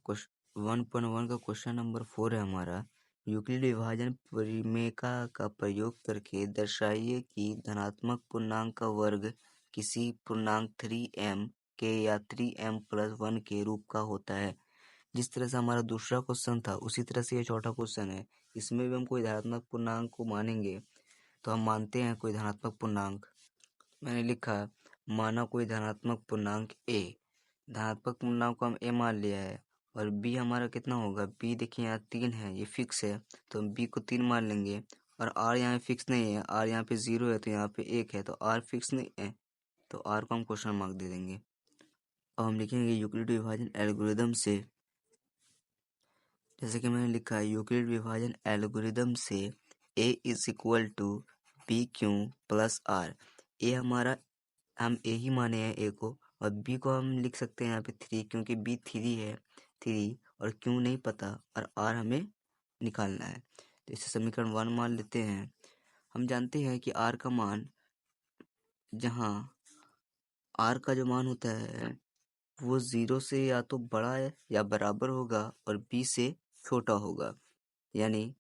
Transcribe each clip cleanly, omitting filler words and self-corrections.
1.1 का question number 4 है हमारा। यूक्लिड विभाजन परिमेय का प्रयोग करके दर्शाइए कि धनात्मक पूर्णांक का वर्ग किसी पूर्णांक 3m के या 3m+1 के रूप का होता है। जिस तरह से हमारा दूसरा क्वेश्चन था उसी तरह से ये चौथा क्वेश्चन है। इसमें भी हम कोई धनात्मक पूर्णांक को मानेंगे। तो हम मानते हैं कोई धनात्मक पूर्णांक। मैंने लिखा माना कोई धनात्मक पूर्णांक a। धनात्मक पूर्णांक को हम a मान लिया है और b हमारा कितना होगा। b देखिए यहाँ 3 है, ये फिक्स है तो हम b को 3 मान लेंगे। और r यहाँ फिक्स नहीं है, r यहाँ पे 0 है तो यहाँ पे 1 है, तो r फिक्स नहीं है तो r को हम क्वेश्चन मार्क दे देंगे। अब हम लिखेंगे यूक्लिड विभाजन एल्गोरिदम से। जैसे कि मैंने लिखा है यूक्लिड विभाजन एल्गोरिदम से a = bq + r। a हमारा हम a ही माने हैं a को, और b को हम लिख सकते हैं यहाँ पे 3, क्योंकि b 3 है, 3 और q नहीं पता और r हमें निकालना है। तो इसे समीकरण 1 मान लेते हैं। हम जानते हैं कि r का मान, जहाँ r का जो मान होता है वो 0 से या तो बड़ा है या बराबर होगा और b से छोटा होगा। यानी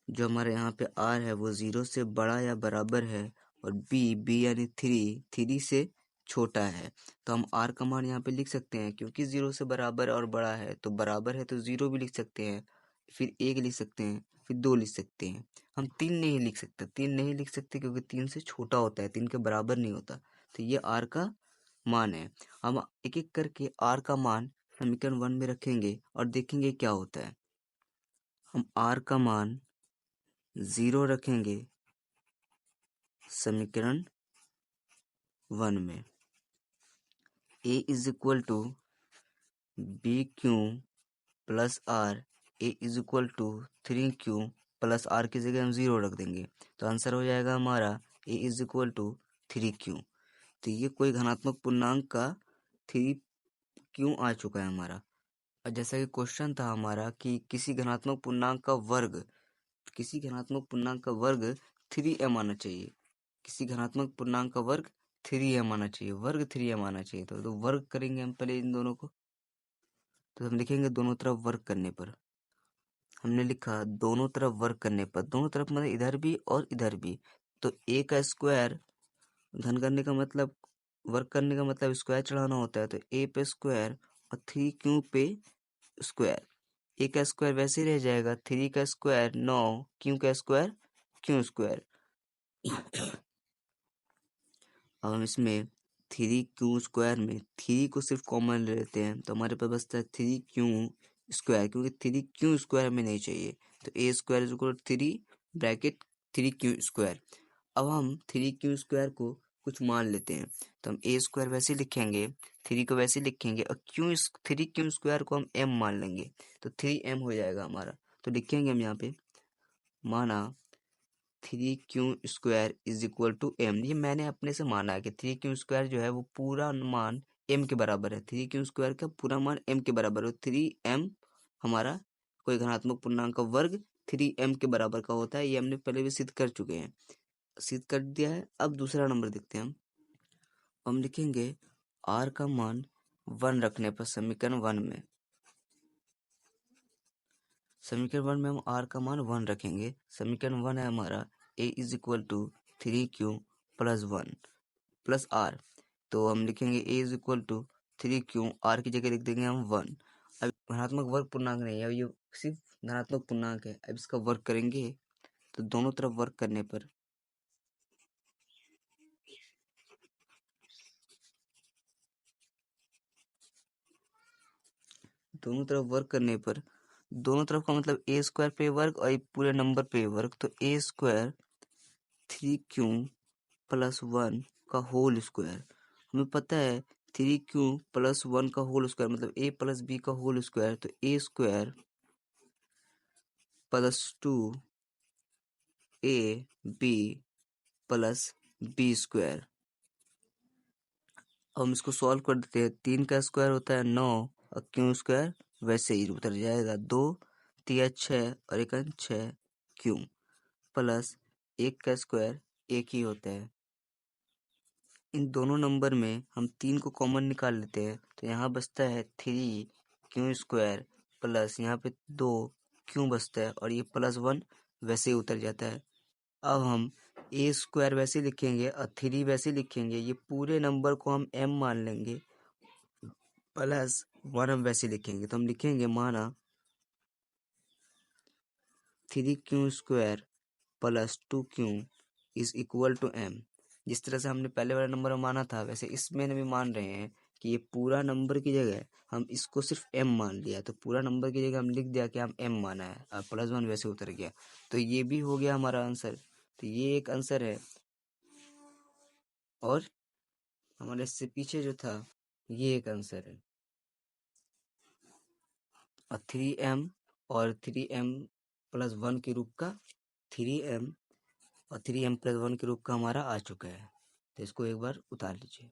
जो हमारे यहाँ पे r है वो 0 से बड़ा या बराबर है और b यानी 3 से छोटा है। तो हम r का मान यहाँ पे लिख सकते हैं, क्योंकि 0 से बराबर और बड़ा है तो बराबर है तो 0 भी लिख सकते हैं, फिर 1 लिख सकते हैं, फिर 2 लिख सकते हैं। हम 3 नहीं लिख सकते, 3 नहीं लिख सकते क्योंकि 3 से छोटा होता है, 3 के बराबर नहीं होता। तो ये r का मान है। हम एक एक करके r का मान समीकरण 1 में रखेंगे और देखेंगे क्या होता है। हम r का मान 0 रखेंगे समीकरण 1 में। a = bq + r, a = 3q + r की जगह हम 0 रख देंगे तो आंसर हो जाएगा हमारा a = 3q। तो ये कोई धनात्मक पूर्णांक का 3q आ चुका है हमारा। और जैसा कि क्वेश्चन था हमारा कि किसी धनात्मक पूर्णांक का वर्ग 3m आना चाहिए। किसी धनात्मक पूर्णांक का वर्ग 3m आना चाहिए, वर्ग 3m आना चाहिए। तो वर्ग करेंगे हम पहले इन दोनों को। तो हम लिखेंगे दोनों तरफ वर्ग करने पर। हमने लिखा दोनों तरफ वर्ग करने पर, दोनों तरफ मतलब इधर भी और इधर भी। तो a का स्क्वायर घन करने का मतलब, वर्ग करने का मतलब स्क्वायर चढ़ाना होता है। तो a पे स्क्वायर और 3q पे स्क्वायर। a का स्क्वायर वैसे ही रह जाएगा, 3 का स्क्वायर 9, q का स्क्वायर q स्क्वायर। अब हम इसमें 3q स्क्वायर में 3 को सिर्फ कॉमन ले लेते हैं तो हमारे पास बचता है 3q स्क्वायर, क्योंकि 3q स्क्वायर में नहीं चाहिए। तो a square = 3 bracket 3q square. अब हम 3q स्क्वायर को कुछ मान लेते हैं तो हम a स्क्वायर वैसे लिखेंगे, 3 को वैसे लिखेंगे और 3q स्क्वायर को हम m मान लेंगे तो 3m हो जाएगा हमारा। तो लिखेंगे हम यहाँ पे माना 3q स्क्वायर = m। ये मैंने अपने से माना है कि 3q स्क्वायर जो है वो पूरा मान m के बराबर है। 3q स्क्वायर का पूरा मान m के बराबर है। 3m हमारा कोई धनात्मक पूर्णांक का वर्ग 3m के बराबर का होता है। ये हमने पहले भी सिद्ध कर चुके हैं, सिद्ध कर दिया है। अब दूसरा नंबर देखते हैं हम लिखेंगे r का मान 1 रखने पर समीकरण 1 में। समीकरण 1 में हम r का मान 1 रखेंगे। समीकरण 1 है हमारा a = 3q + 1 + r। तो हम लिखेंगे a = 3q, r की जगह लिख देंगे हम 1। अब धनात्मक वर्ग पूर्णांक नहीं है, अब ये सिर्फ धनात्मक पूर्णांक है। अब इसका वर्ग करेंगे तो दोनों तरफ वर्ग करने पर दोनों तरफ का मतलब a स्क्वायर पे वर्ग और पूरे नंबर पे वर्ग। तो a स्क्वायर 3q + 1 का होल स्क्वायर। हमें पता है 3q + 1 का होल स्क्वायर मतलब a + b का होल स्क्वायर। तो a square + 2ab + b square. हम इसको सॉल्व कर देते हैं। 3 का स्क्वायर होता है 9 और q स्क्वायर वैसे ही उतर जाएगा। 2 3 6 और 1 6 q प्लस 1 का स्क्वायर 1 ही होता है। इन दोनों नंबर में हम 3 को कॉमन निकाल लेते हैं तो यहाँ बचता है 3 क्यू स्क्वायर प्लस यहाँ पे 2 क्यू बचता है और ये +1 वैसे ही उतर जाता है। अब हम ए स्क्वायर वैसे लिखेंगे और 3 वैसे लिखेंगे, ये पूरे नंबर को हम m मान लेंगे +1 हम वैसे लिखेंगे। तो हम लिखेंगे माना 3q square plus 2q is equal to m। जिस तरह से हमने पहले वाला नंबर माना था वैसे इसमें भी मान रहे हैं कि ये पूरा नंबर की जगह हम इसको सिर्फ m मान लिया, तो पूरा नंबर की जगह हम लिख दिया कि हम m माना है और +1 वैसे उतर गया। तो ये भी हो गया हमारा आंसर। तो ये एक आंसर है और हमारे इससे पीछे जो था ये एक आंसर है। और 3m और 3m+1 के रूप का 3m और 3m+1 के रूप का हमारा आ चुका है। तो इसको एक बार उतार लीजिए।